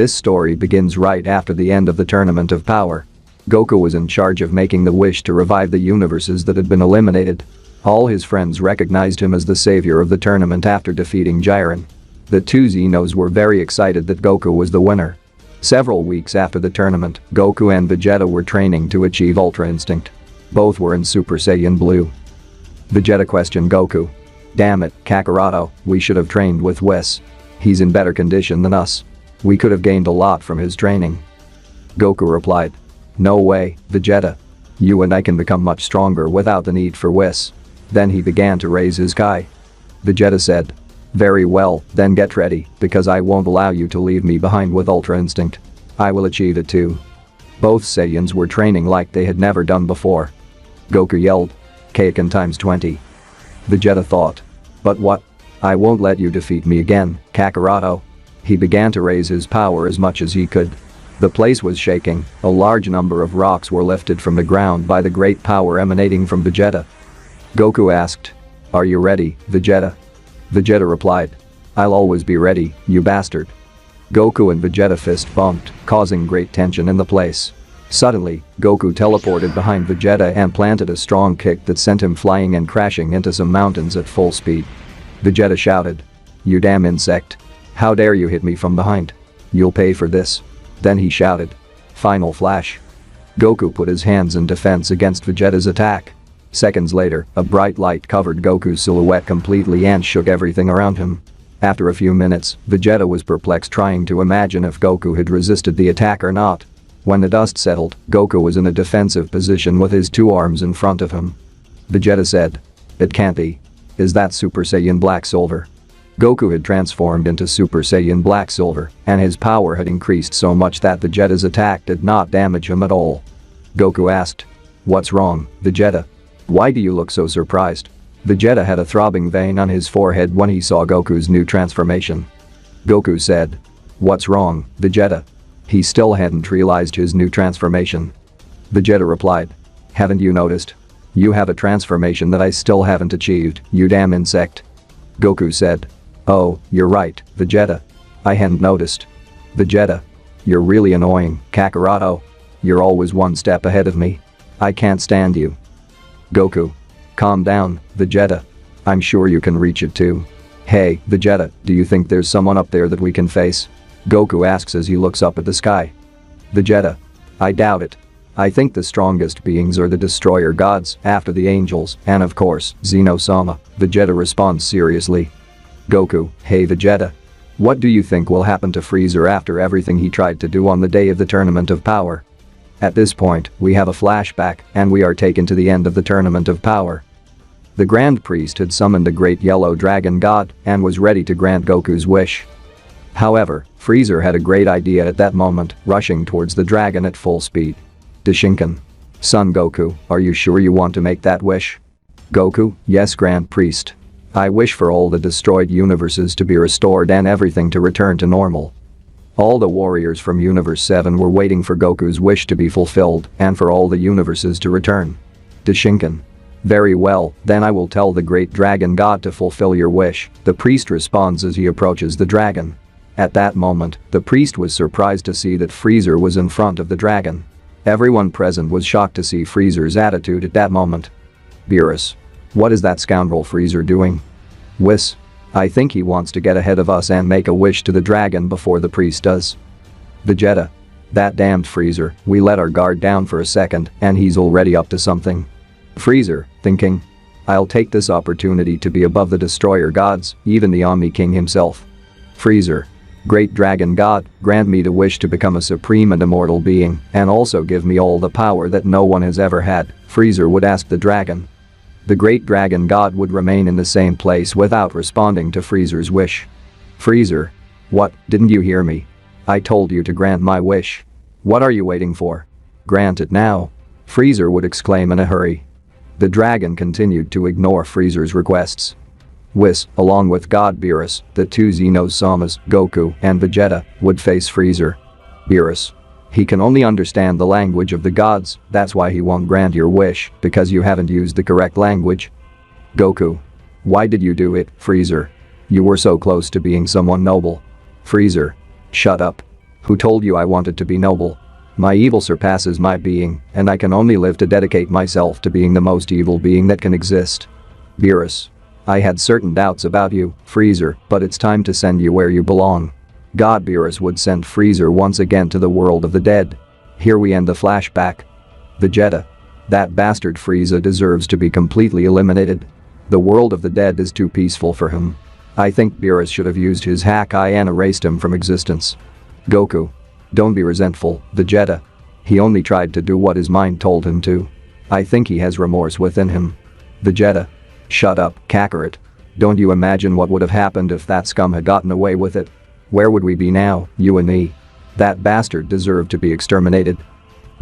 This story begins right after the end of the Tournament of Power. Goku was in charge of making the wish to revive the universes that had been eliminated. All his friends recognized him as the savior of the tournament after defeating Jiren. The two Xenos were very excited that Goku was the winner. Several weeks after the tournament, Goku and Vegeta were training to achieve Ultra Instinct. Both were in Super Saiyan Blue. Vegeta questioned Goku. "Damn it, Kakarot, we should have trained with Whis. He's in better condition than us. We could have gained a lot from his training." Goku replied, "No way, Vegeta. You and I can become much stronger without the need for Whis." Then he began to raise his Kai. Vegeta said, "Very well, then get ready, because I won't allow you to leave me behind with Ultra Instinct. I will achieve it too." Both Saiyans were training like they had never done before. Goku yelled, "Kaken times 20. Vegeta thought, "But what? I won't let you defeat me again, Kakarot." He began to raise his power as much as he could. The place was shaking, a large number of rocks were lifted from the ground by the great power emanating from Vegeta. Goku asked, "Are you ready, Vegeta?" Vegeta replied, "I'll always be ready, you bastard." Goku and Vegeta fist bumped, causing great tension in the place. Suddenly, Goku teleported behind Vegeta and planted a strong kick that sent him flying and crashing into some mountains at full speed. Vegeta shouted, "You damn insect. How dare you hit me from behind? You'll pay for this." Then he shouted, "Final Flash." Goku put his hands in defense against Vegeta's attack. Seconds later, a bright light covered Goku's silhouette completely and shook everything around him. After a few minutes, Vegeta was perplexed trying to imagine if Goku had resisted the attack or not. When the dust settled, Goku was in a defensive position with his two arms in front of him. Vegeta said, "It can't be. Is that Super Saiyan Black Silver?" Goku had transformed into Super Saiyan Black Silver, and his power had increased so much that Vegeta's attack did not damage him at all. Goku asked, "What's wrong, Vegeta? Why do you look so surprised?" Vegeta had a throbbing vein on his forehead when he saw Goku's new transformation. Goku said, "What's wrong, Vegeta?" He still hadn't realized his new transformation. Vegeta replied, "Haven't you noticed? You have a transformation that I still haven't achieved, you damn insect." Goku said, "Oh, you're right, Vegeta. I hadn't noticed." Vegeta, "You're really annoying, Kakarot. You're always one step ahead of me. I can't stand you." Goku, "Calm down, Vegeta. I'm sure you can reach it too." "Hey, Vegeta, do you think there's someone up there that we can face?" Goku asks as he looks up at the sky. Vegeta, "I doubt it. I think the strongest beings are the destroyer gods, after the angels, and of course, Xeno-sama." Vegeta responds seriously. Goku, "Hey Vegeta. What do you think will happen to Frieza after everything he tried to do on the day of the Tournament of Power?" At this point, we have a flashback, and we are taken to the end of the Tournament of Power. The Grand Priest had summoned the Great Yellow Dragon God and was ready to grant Goku's wish. However, Frieza had a great idea at that moment, rushing towards the dragon at full speed. Deshinken. "Son Goku, are you sure you want to make that wish?" Goku, "Yes, Grand Priest. I wish for all the destroyed universes to be restored and everything to return to normal." All the warriors from Universe 7 were waiting for Goku's wish to be fulfilled and for all the universes to return. Deshinken. "Very well, then I will tell the Great Dragon God to fulfill your wish," the priest responds as he approaches the dragon. At that moment, the priest was surprised to see that Frieza was in front of the dragon. Everyone present was shocked to see Frieza's attitude at that moment. Beerus. "What is that scoundrel Frieza doing?" Whis. "I think he wants to get ahead of us and make a wish to the dragon before the priest does." Vegeta. "That damned Frieza, we let our guard down for a second and he's already up to something." Frieza, thinking, "I'll take this opportunity to be above the destroyer gods, even the Omni King himself." Frieza. "Great Dragon God, grant me the wish to become a supreme and immortal being, and also give me all the power that no one has ever had," Frieza would ask the dragon. The Great Dragon God would remain in the same place without responding to Frieza's wish. Frieza. "What, didn't you hear me? I told you to grant my wish. What are you waiting for? Grant it now." Frieza would exclaim in a hurry. The dragon continued to ignore Frieza's requests. Whis, along with God Beerus, the two Xeno-samas, Goku and Vegeta, would face Frieza. Beerus. "He can only understand the language of the gods, that's why he won't grant your wish, because you haven't used the correct language." Goku. "Why did you do it, Frieza? You were so close to being someone noble." Frieza. "Shut up. Who told you I wanted to be noble? My evil surpasses my being, and I can only live to dedicate myself to being the most evil being that can exist. Beerus. I had certain doubts about you, Freezer, but it's time to send you where you belong. God Beerus would send Freezer once again to the world of the dead. Here we end the flashback. Vegeta. That bastard Frieza deserves to be completely eliminated. The world of the dead is too peaceful for him. I think Beerus should have used his hack eye and erased him from existence. Goku. Don't be resentful, Vegeta. He only tried to do what his mind told him to. I think he has remorse within him. Vegeta. Shut up, Kakarot. Don't you imagine what would have happened if that scum had gotten away with it? Where would we be now, you and me? That bastard deserved to be exterminated.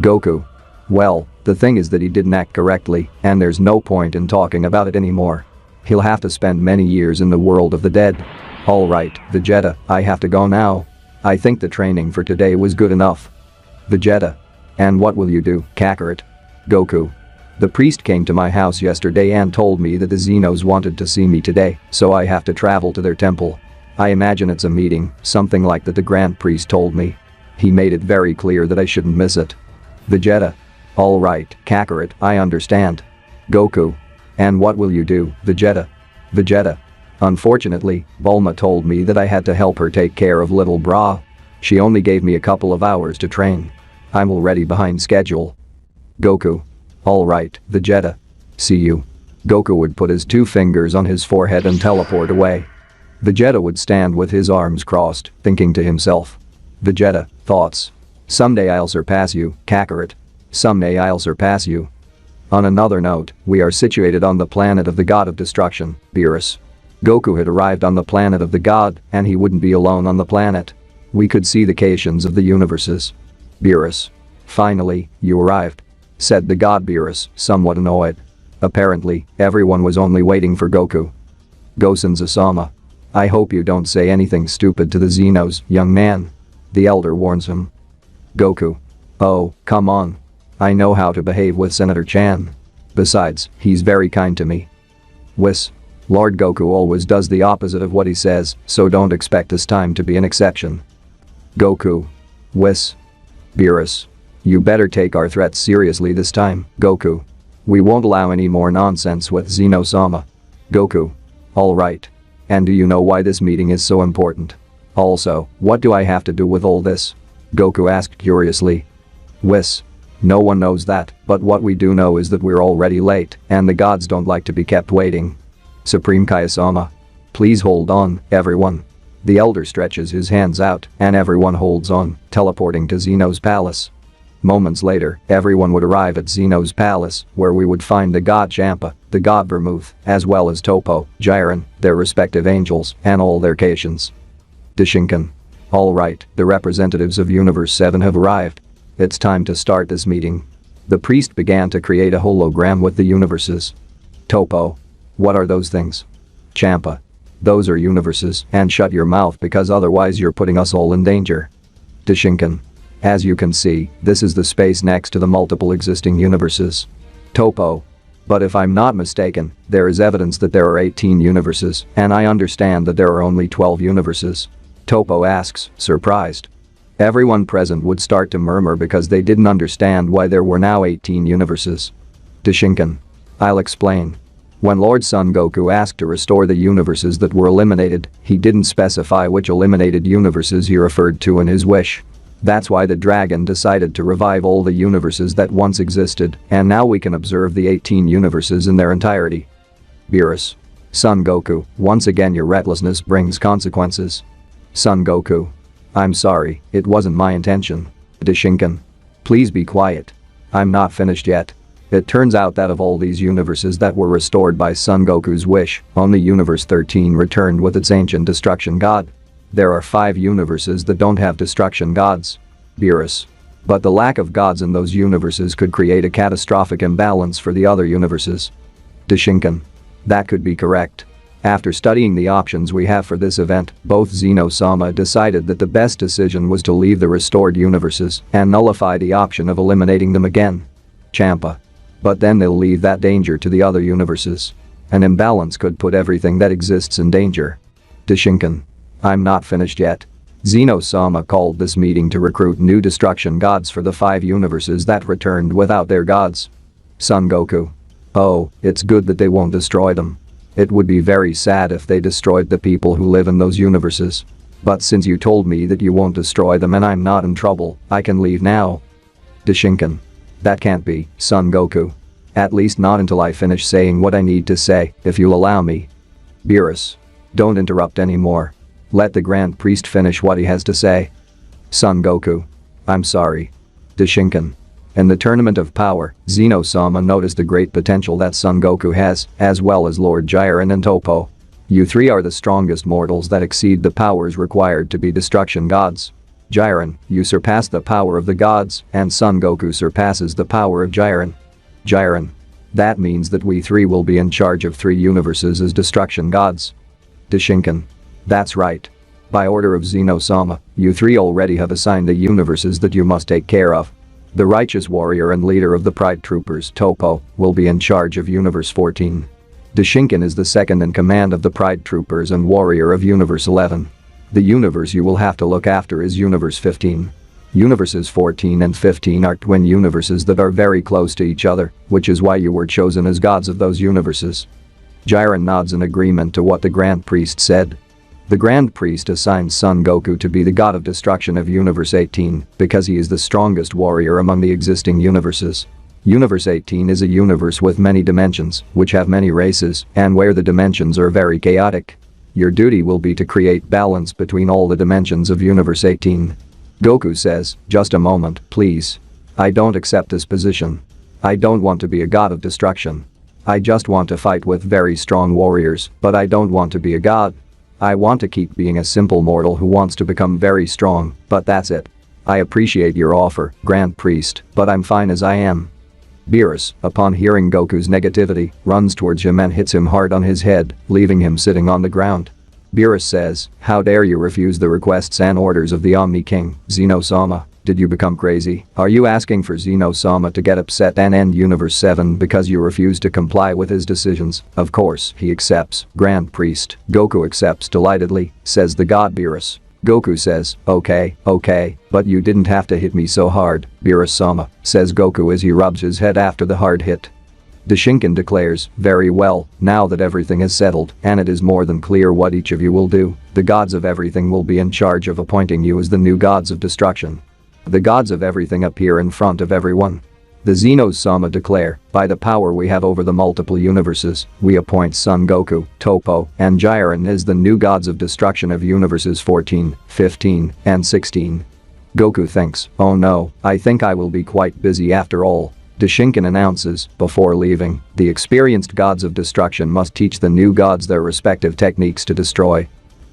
Goku. Well, the thing is that he didn't act correctly, and there's no point in talking about it anymore. He'll have to spend many years in the world of the dead. Alright, Vegeta, I have to go now. I think the training for today was good enough. Vegeta. And what will you do, Kakarot? Goku. The priest came to my house yesterday and told me that the Xenos wanted to see me today, so I have to travel to their temple. I imagine it's a meeting, something like that the Grand Priest told me. He made it very clear that I shouldn't miss it. Vegeta. Alright, Kakarot, I understand. Goku. And what will you do, Vegeta? Vegeta. Unfortunately, Bulma told me that I had to help her take care of little Bra. She only gave me a couple of hours to train. I'm already behind schedule. Goku. Alright, Vegeta. See you. Goku would put his 2 fingers on his forehead and teleport away. Vegeta would stand with his arms crossed, thinking to himself. Vegeta, thoughts. Someday I'll surpass you, Kakarot. Someday I'll surpass you. On another note, we are situated on the planet of the god of destruction, Beerus. Goku had arrived on the planet of the god, and he wouldn't be alone on the planet. We could see the cations of the universes. Beerus. Finally, you arrived, said the god Beerus, somewhat annoyed. Apparently, everyone was only waiting for Goku. Gosen-sama. I hope you don't say anything stupid to the Xenos, young man. The elder warns him. Goku. Oh, come on. I know how to behave with Senator Chan. Besides, he's very kind to me. Whis. Lord Goku always does the opposite of what he says, so don't expect this time to be an exception. Goku. Whis. Beerus. You better take our threats seriously this time, Goku. We won't allow any more nonsense with Xeno-sama. Goku. Alright. And do you know why this meeting is so important? Also, what do I have to do with all this? Goku asked curiously. Whis. No one knows that, but what we do know is that we're already late, and the gods don't like to be kept waiting. Supreme Kaiosama. Please hold on, everyone. The elder stretches his hands out, and everyone holds on, teleporting to Xeno's palace. Moments later, everyone would arrive at Xeno's palace, where we would find the god Champa, the god Vermouth, as well as Toppo, Jiren, their respective angels, and all their cations. Deshinken. Alright, the representatives of Universe 7 have arrived. It's time to start this meeting. The priest began to create a hologram with the universes. Toppo. What are those things? Champa. Those are universes, and shut your mouth because otherwise you're putting us all in danger. Deshinken. As you can see, this is the space next to the multiple existing universes. Toppo. But if I'm not mistaken, there is evidence that there are 18 universes, and I understand that there are only 12 universes. Toppo asks, surprised. Everyone present would start to murmur because they didn't understand why there were now 18 universes. Deshinken. I'll explain. When Lord Son Goku asked to restore the universes that were eliminated, he didn't specify which eliminated universes he referred to in his wish. That's why the dragon decided to revive all the universes that once existed, and now we can observe the 18 universes in their entirety. Beerus. Son Goku, once again your recklessness brings consequences. Son Goku. I'm sorry, it wasn't my intention. Deshinken. Please be quiet. I'm not finished yet. It turns out that of all these universes that were restored by Son Goku's wish, only Universe 13 returned with its ancient destruction god. There are 5 universes that don't have destruction gods. Beerus. But the lack of gods in those universes could create a catastrophic imbalance for the other universes. Deshinken. That could be correct. After studying the options we have for this event, both Xeno-sama decided that the best decision was to leave the restored universes and nullify the option of eliminating them again. Champa. But then they'll leave that danger to the other universes. An imbalance could put everything that exists in danger. Deshinken. I'm not finished yet. Zeno-sama called this meeting to recruit new destruction gods for the 5 universes that returned without their gods. Son Goku. Oh, it's good that they won't destroy them. It would be very sad if they destroyed the people who live in those universes. But since you told me that you won't destroy them and I'm not in trouble, I can leave now. Dashinkan. That can't be, Son Goku. At least not until I finish saying what I need to say, if you'll allow me. Beerus. Don't interrupt anymore. Let the Grand Priest finish what he has to say. Son Goku. I'm sorry. Dashinkan. In the Tournament of Power, Zeno-sama noticed the great potential that Son Goku has, as well as Lord Jiren and Toppo. You 3 are the strongest mortals that exceed the powers required to be destruction gods. Jiren, you surpass the power of the gods, and Son Goku surpasses the power of Jiren. Jiren. That means that we 3 will be in charge of 3 universes as destruction gods. Dashinkan. That's right. By order of Zeno-sama, you 3 already have assigned the universes that you must take care of. The righteous warrior and leader of the Pride Troopers, Toppo, will be in charge of Universe 14. Dashinkan is the second in command of the Pride Troopers and warrior of Universe 11. The universe you will have to look after is Universe 15. Universes 14 and 15 are twin universes that are very close to each other, which is why you were chosen as gods of those universes. Jiren nods in agreement to what the Grand Priest said. The Grand Priest assigns Son Goku to be the god of destruction of Universe 18 because he is the strongest warrior among the existing universes. Universe 18 is a universe with many dimensions, which have many races, and where the dimensions are very chaotic. Your duty will be to create balance between all the dimensions of Universe 18. Goku says, just a moment, please. I don't accept this position. I don't want to be a god of destruction. I just want to fight with very strong warriors, but I don't want to be a god. I want to keep being a simple mortal who wants to become very strong, but that's it. I appreciate your offer, Grand Priest, but I'm fine as I am. Beerus, upon hearing Goku's negativity, runs towards him and hits him hard on his head, leaving him sitting on the ground. Beerus says, how dare you refuse the requests and orders of the Omni King, Zeno-sama? Did you become crazy? Are you asking for Zeno-sama to get upset and end Universe 7 because you refuse to comply with his decisions? Of course, he accepts, Grand Priest. Goku accepts delightedly, says the god Beerus. Goku says, okay, but you didn't have to hit me so hard, Beerus-sama, says Goku as he rubs his head after the hard hit. Dashinkan declares, very well, now that everything is settled, and it is more than clear what each of you will do, the gods of everything will be in charge of appointing you as the new gods of destruction. The gods of everything appear in front of everyone. The Zenos-sama declare, by the power we have over the multiple universes, we appoint Son Goku, Toppo, and Jiren as the new gods of destruction of universes 14, 15, and 16. Goku thinks, oh no, I think I will be quite busy after all. Dashinkan announces, before leaving, the experienced gods of destruction must teach the new gods their respective techniques to destroy.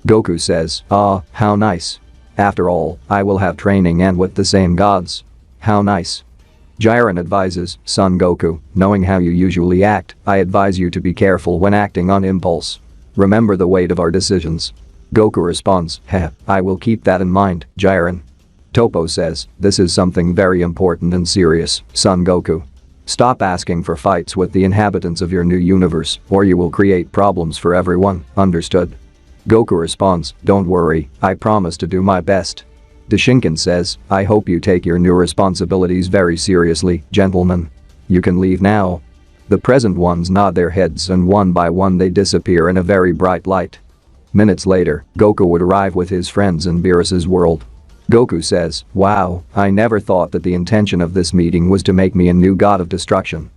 Goku says, ah, how nice. After all, I will have training and with the same gods. How nice. Jiren advises, Son Goku, knowing how you usually act, I advise you to be careful when acting on impulse. Remember the weight of our decisions. Goku responds, heh, I will keep that in mind, Jiren. Toppo says, this is something very important and serious, Son Goku. Stop asking for fights with the inhabitants of your new universe, or you will create problems for everyone, understood? Goku responds, don't worry, I promise to do my best. Dashinkan says, I hope you take your new responsibilities very seriously, gentlemen. You can leave now. The present ones nod their heads and one by one they disappear in a very bright light. Minutes later, Goku would arrive with his friends in Beerus's world. Goku says, wow, I never thought that the intention of this meeting was to make me a new god of destruction.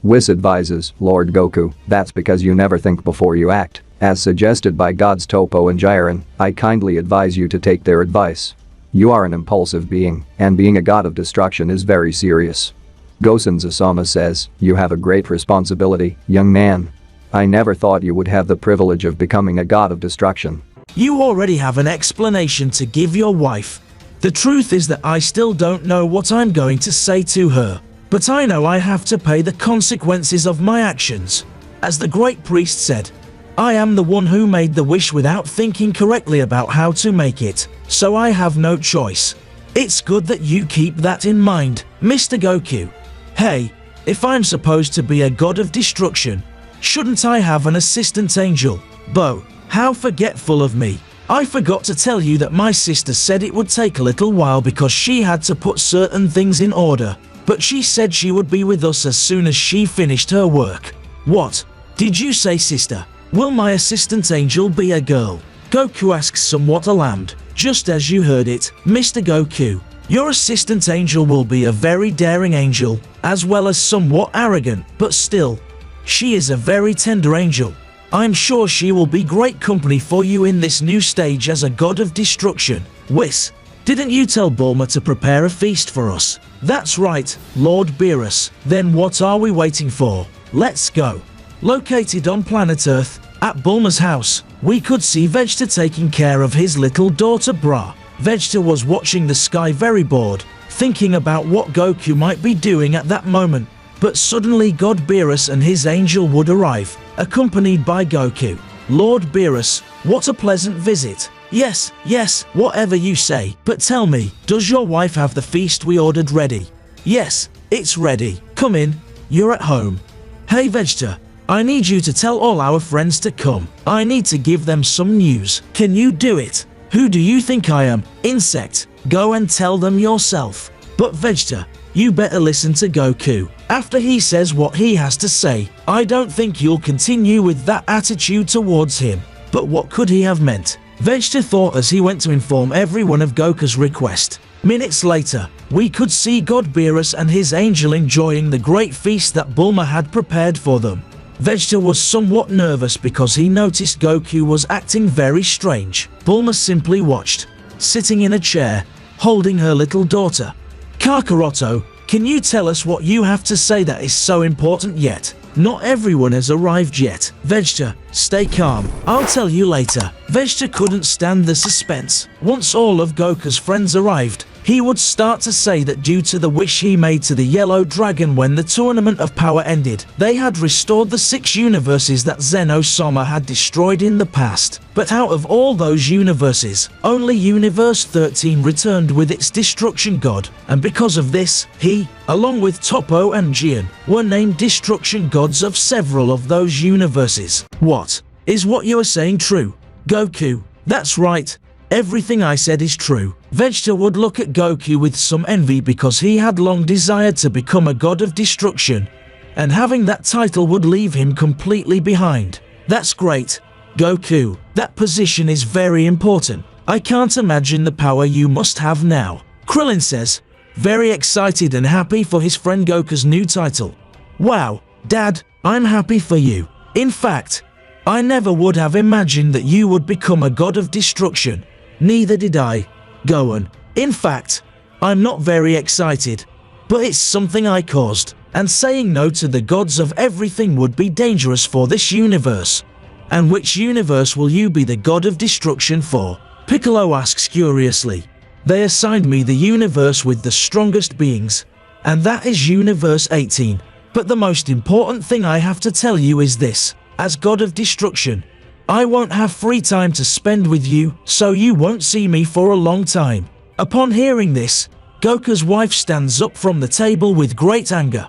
Whis advises, Lord Goku, that's because you never think before you act. As suggested by gods Toppo and Jiren, I kindly advise you to take their advice. You are an impulsive being, and being a god of destruction is very serious. Gosen-sama says, you have a great responsibility, young man. I never thought you would have the privilege of becoming a god of destruction. You already have an explanation to give your wife. The truth is that I still don't know what I'm going to say to her, but I know I have to pay the consequences of my actions. As the great priest said, I am the one who made the wish without thinking correctly about how to make it, so I have no choice. It's good that you keep that in mind, Mr. Goku. Hey, if I'm supposed to be a god of destruction, shouldn't I have an assistant angel? Bo, how forgetful of me. I forgot to tell you that my sister said it would take a little while because she had to put certain things in order, but she said she would be with us as soon as she finished her work. What did you say, sister? Will my assistant angel be a girl? Goku asks, somewhat alarmed. Just as you heard it, Mr. Goku. Your assistant angel will be a very daring angel, as well as somewhat arrogant, but still, she is a very tender angel. I'm sure she will be great company for you in this new stage as a god of destruction. Whis, didn't you tell Bulma to prepare a feast for us? That's right, Lord Beerus. Then what are we waiting for? Let's go. Located on planet Earth, at Bulma's house, we could see Vegeta taking care of his little daughter Bra. Vegeta was watching the sky very bored, thinking about what Goku might be doing at that moment. But suddenly God Beerus and his angel would arrive, accompanied by Goku. Lord Beerus, what a pleasant visit. Yes, whatever you say. But tell me, does your wife have the feast we ordered ready? Yes, it's ready. Come in, you're at home. Hey Vegeta, I need you to tell all our friends to come. I need to give them some news. Can you do it? Who do you think I am? Insect. Go and tell them yourself. But Vegeta, you better listen to Goku. After he says what he has to say, I don't think you'll continue with that attitude towards him. But what could he have meant? Vegeta thought as he went to inform everyone of Goku's request. Minutes later, we could see God Beerus and his angel enjoying the great feast that Bulma had prepared for them. Vegeta was somewhat nervous because he noticed Goku was acting very strange. Bulma simply watched, sitting in a chair, holding her little daughter. Kakaroto, can you tell us what you have to say that is so important yet? Not everyone has arrived yet. Vegeta, stay calm. I'll tell you later. Vegeta couldn't stand the suspense. Once all of Goku's friends arrived, he would start to say that due to the wish he made to the Yellow Dragon when the Tournament of Power ended, they had restored the 6 universes that Zeno-sama had destroyed in the past. But out of all those universes, only Universe 13 returned with its destruction god, and because of this, he, along with Toppo and Jian, were named destruction gods of several of those universes. What? Is what you are saying true? Goku, that's right. Everything I said is true. Vegeta would look at Goku with some envy because he had long desired to become a god of destruction, and having that title would leave him completely behind. That's great, Goku. That position is very important. I can't imagine the power you must have now. Krillin says, very excited and happy for his friend Goku's new title. Wow, Dad, I'm happy for you. In fact, I never would have imagined that you would become a god of destruction. Neither did I, Gohan. In fact, I'm not very excited, but it's something I caused, and saying no to the gods of everything would be dangerous for this universe. And which universe will you be the god of destruction for? Piccolo asks curiously. They assigned me the universe with the strongest beings, and that is Universe 18. But the most important thing I have to tell you is this. As god of destruction, I won't have free time to spend with you, so you won't see me for a long time. Upon hearing this, Goku's wife stands up from the table with great anger.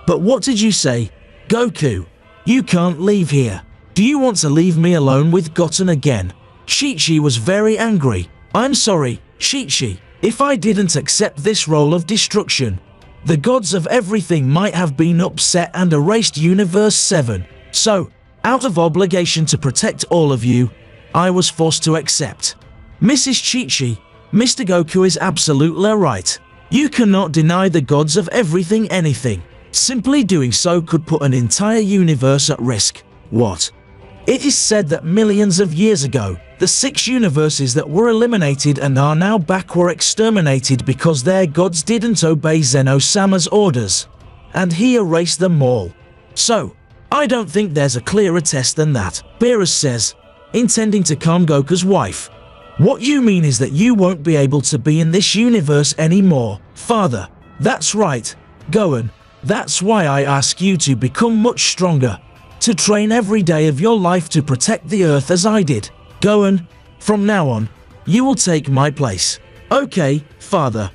But what did you say? Goku, you can't leave here. Do you want to leave me alone with Goten again? Chi-Chi was very angry. I'm sorry, Chi-Chi, if I didn't accept this role of destruction, the gods of everything might have been upset and erased Universe 7. So, out of obligation to protect all of you, I was forced to accept. Mrs. Chi-Chi, Mr. Goku is absolutely right. You cannot deny the gods of everything anything. Simply doing so could put an entire universe at risk. What? It is said that millions of years ago, the 6 universes that were eliminated and are now back were exterminated because their gods didn't obey Zeno-sama's orders, and he erased them all. So, I don't think there's a clearer test than that, Beerus says, intending to calm Goku's wife. What you mean is that you won't be able to be in this universe anymore, father. That's right, Gohan. That's why I ask you to become much stronger, to train every day of your life to protect the Earth as I did. Gohan, from now on, you will take my place. Okay, father.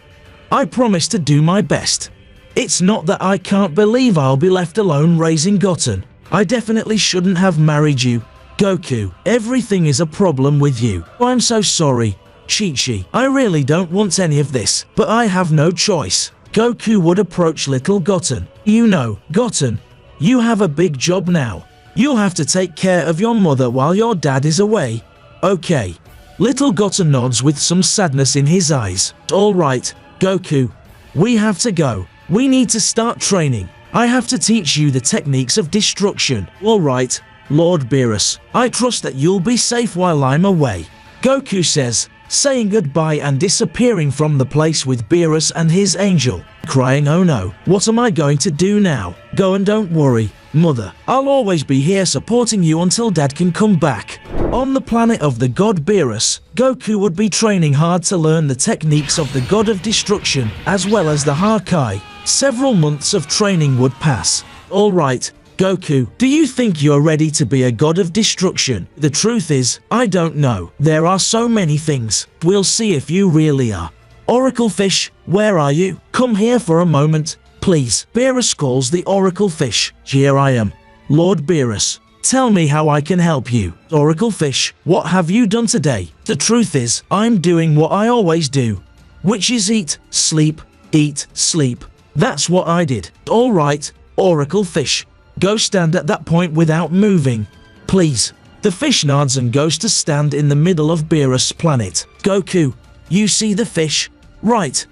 I promise to do my best. It's not that I can't believe I'll be left alone raising Goten. I definitely shouldn't have married you. Goku, everything is a problem with you. I'm so sorry, Chi-Chi. I really don't want any of this, but I have no choice. Goku would approach little Goten. You know, Goten, you have a big job now. You'll have to take care of your mother while your dad is away. Okay. Little Goten nods with some sadness in his eyes. All right, Goku. We have to go. We need to start training. I have to teach you the techniques of destruction. All right, Lord Beerus. I trust that you'll be safe while I'm away. Goku says, saying goodbye and disappearing from the place with Beerus and his angel. Crying, oh no, what am I going to do now? Go and don't worry, Mother. I'll always be here supporting you until Dad can come back. On the planet of the god Beerus, Goku would be training hard to learn the techniques of the god of destruction, as well as the Hakai. Several months of training would pass. Alright, Goku, do you think you're ready to be a god of destruction? The truth is, I don't know. There are so many things. We'll see if you really are. Oracle Fish, where are you? Come here for a moment, please. Beerus calls the Oracle Fish. Here I am. Lord Beerus, tell me how I can help you. Oracle Fish, what have you done today? The truth is, I'm doing what I always do, which is eat, sleep, eat, sleep. That's what I did. Alright, Oracle Fish. Go stand at that point without moving, please. The fish nods and goes to stand in the middle of Beerus' planet. Goku, you see the fish? Right.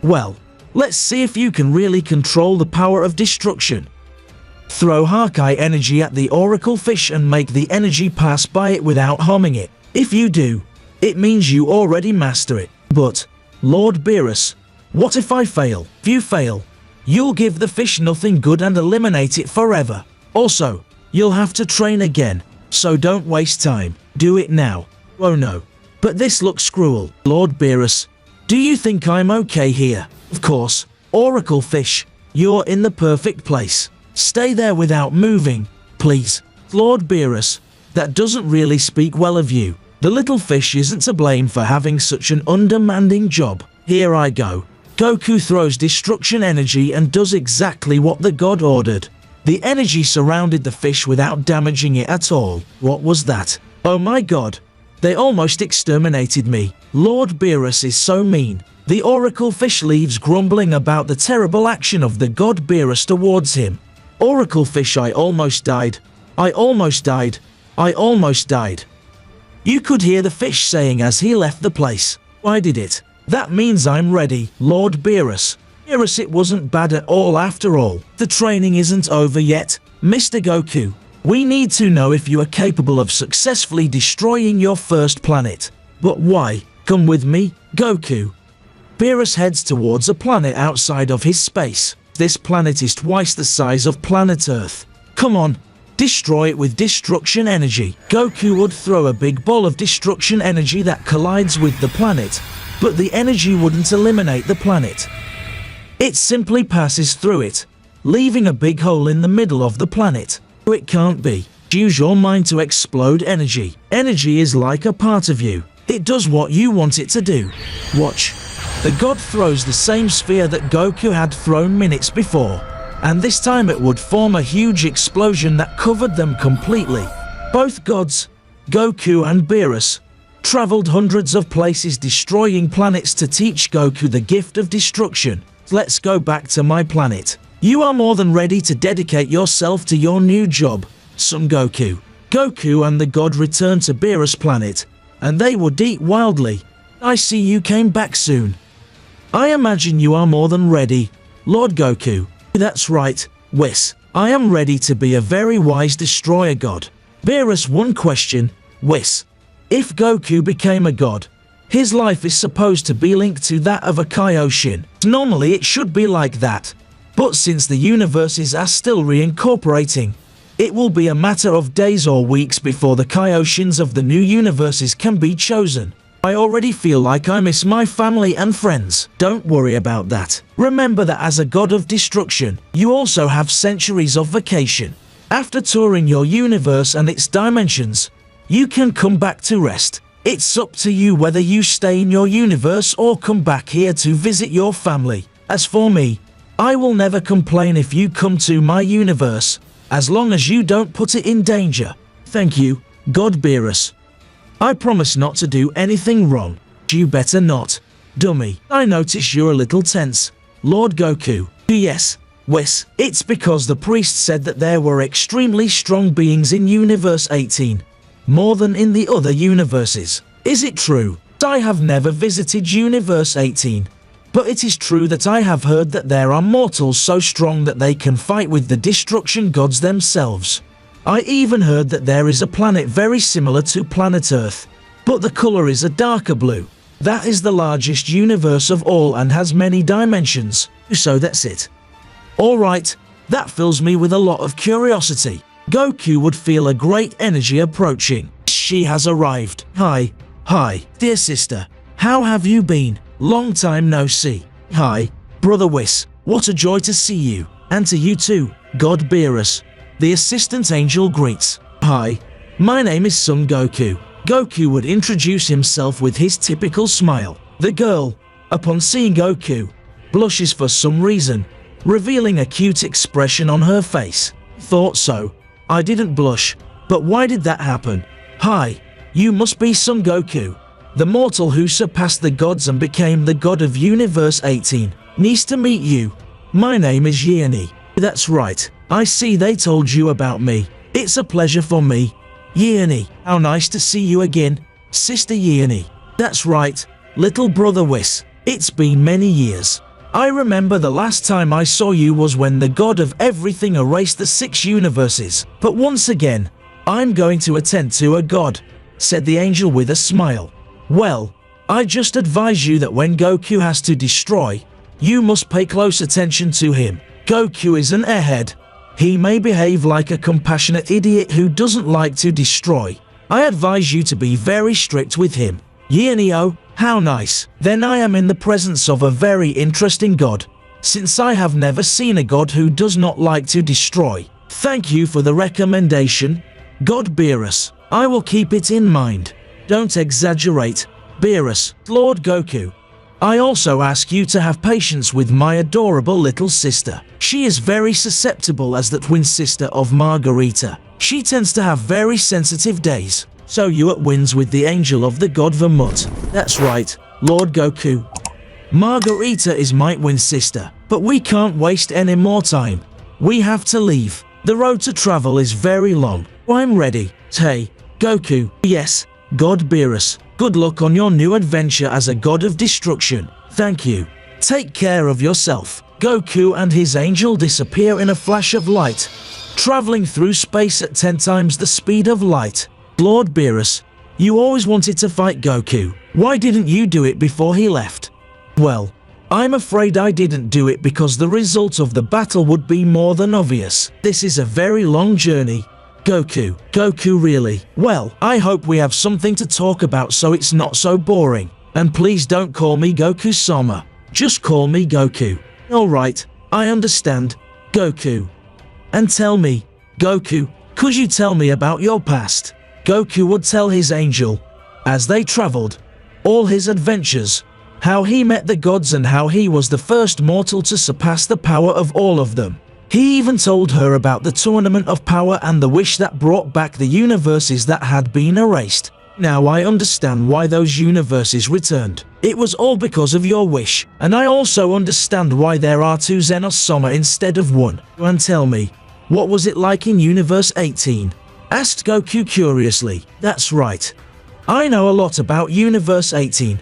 Well, let's see if you can really control the power of destruction. Throw Hakai energy at the Oracle Fish and make the energy pass by it without harming it. If you do, it means you already master it. But, Lord Beerus, what if I fail? If you fail, you'll give the fish nothing good and eliminate it forever. Also, you'll have to train again, so don't waste time. Do it now. Oh no. But this looks cruel. Lord Beerus, do you think I'm okay here? Of course, Oracle Fish, you're in the perfect place. Stay there without moving, please. Lord Beerus, that doesn't really speak well of you. The little fish isn't to blame for having such an undemanding job. Here I go. Goku throws destruction energy and does exactly what the god ordered. The energy surrounded the fish without damaging it at all. What was that? Oh my god. They almost exterminated me. Lord Beerus is so mean. The Oracle Fish leaves grumbling about the terrible action of the god Beerus towards him. Oracle Fish, I almost died. I almost died. I almost died. You could hear the fish saying as he left the place. Why did it? That means I'm ready, Lord Beerus. Beerus, it wasn't bad at all after all. The training isn't over yet. Mr. Goku, we need to know if you are capable of successfully destroying your first planet. But why? Come with me, Goku. Beerus heads towards a planet outside of his space. This planet is twice the size of planet Earth. Come on, destroy it with destruction energy. Goku would throw a big ball of destruction energy that collides with the planet, but the energy wouldn't eliminate the planet. It simply passes through it, leaving a big hole in the middle of the planet. It can't be. Use your mind to explode energy. Energy is like a part of you. It does what you want it to do. Watch. The god throws the same sphere that Goku had thrown minutes before, and this time it would form a huge explosion that covered them completely. Both gods, Goku and Beerus, traveled hundreds of places destroying planets to teach Goku the gift of destruction. Let's go back to my planet. You are more than ready to dedicate yourself to your new job, Son Goku. Goku and the god returned to Beerus' planet, and they would eat wildly. I see you came back soon. I imagine you are more than ready, Lord Goku. That's right, Whis. I am ready to be a very wise destroyer god. Beerus, one question, Whis. If Goku became a god, his life is supposed to be linked to that of a Kaioshin. Normally it should be like that. But since the universes are still reincorporating, it will be a matter of days or weeks before the Kaioshins of the new universes can be chosen. I already feel like I miss my family and friends. Don't worry about that. Remember that as a god of destruction, you also have centuries of vacation. After touring your universe and its dimensions, you can come back to rest. It's up to you whether you stay in your universe or come back here to visit your family. As for me, I will never complain if you come to my universe, as long as you don't put it in danger. Thank you, God Beerus. I promise not to do anything wrong. You better not. Dummy, I notice you're a little tense. Lord Goku. Yes. Wes, it's because the priest said that there were extremely strong beings in Universe 18. More than in the other universes. Is it true? I have never visited Universe 18. But it is true that I have heard that there are mortals so strong that they can fight with the destruction gods themselves. I even heard that there is a planet very similar to planet Earth, but the color is a darker blue. That is the largest universe of all and has many dimensions, so that's it. Alright, that fills me with a lot of curiosity. Goku would feel a great energy approaching. She has arrived. Hi, dear sister. How have you been? Long time no see. Hi, Brother Whis. What a joy to see you. And to you too, God Beerus. The assistant angel greets. Hi, my name is Son Goku. Goku would introduce himself with his typical smile. The girl, upon seeing Goku, blushes for some reason, revealing a cute expression on her face. Thought so. I didn't blush. But why did that happen? Hi, you must be Son Goku. The mortal who surpassed the gods and became the god of Universe 18. Nice to meet you. My name is Yearny. That's right. I see they told you about me. It's a pleasure for me. Yearny, how nice to see you again. Sister Yearny. That's right. Little brother Whis. It's been many years. I remember the last time I saw you was when the god of everything erased the 6 universes. But once again, I'm going to attend to a god, said the angel with a smile. Well, I just advise you that when Goku has to destroy, you must pay close attention to him. Goku is an airhead. He may behave like a compassionate idiot who doesn't like to destroy. I advise you to be very strict with him. Yearny, how nice. Then I am in the presence of a very interesting god, since I have never seen a god who does not like to destroy. Thank you for the recommendation, God Beerus. I will keep it in mind. Don't exaggerate, Beerus. Lord Goku. I also ask you to have patience with my adorable little sister. She is very susceptible as the twin sister of Margarita. She tends to have very sensitive days. So you at wins with the angel of the god Vermut. That's right, Lord Goku. Margarita is my twin sister, but we can't waste any more time. We have to leave. The road to travel is very long. I'm ready. Hey, Goku. Yes, God Beerus. Good luck on your new adventure as a god of destruction. Thank you. Take care of yourself. Goku and his angel disappear in a flash of light, traveling through space at 10 times the speed of light. Lord Beerus, you always wanted to fight Goku. Why didn't you do it before he left? Well, I'm afraid I didn't do it because the result of the battle would be more than obvious. This is a very long journey. Goku really? Well, I hope we have something to talk about so it's not so boring. And please don't call me Goku-sama. Just call me Goku. Alright, I understand. Goku. And tell me, Goku, could you tell me about your past? Goku would tell his angel, as they traveled, all his adventures, how he met the gods and how he was the first mortal to surpass the power of all of them. He even told her about the Tournament of Power and the wish that brought back the universes that had been erased. Now I understand why those universes returned. It was all because of your wish. And I also understand why there are 2 Zenos-sama instead of 1. And tell me, what was it like in Universe 18? Asked Goku curiously. That's right. I know a lot about Universe 18.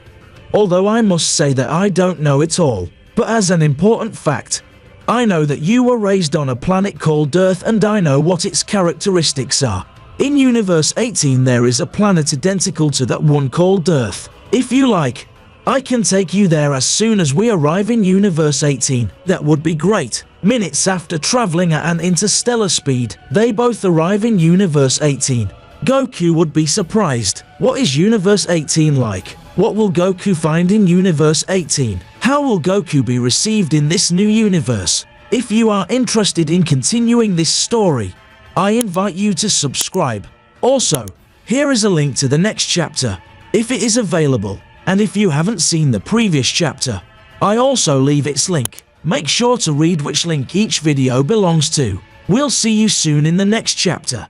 Although I must say that I don't know it all. But as an important fact, I know that you were raised on a planet called Earth and I know what its characteristics are. In Universe 18 there is a planet identical to that one called Earth. If you like, I can take you there as soon as we arrive in Universe 18. That would be great. Minutes after traveling at an interstellar speed, they both arrive in Universe 18. Goku would be surprised. What is Universe 18 like? What will Goku find in Universe 18? How will Goku be received in this new universe? If you are interested in continuing this story, I invite you to subscribe. Also, here is a link to the next chapter, if it is available, and if you haven't seen the previous chapter, I also leave its link. Make sure to read which link each video belongs to. We'll see you soon in the next chapter.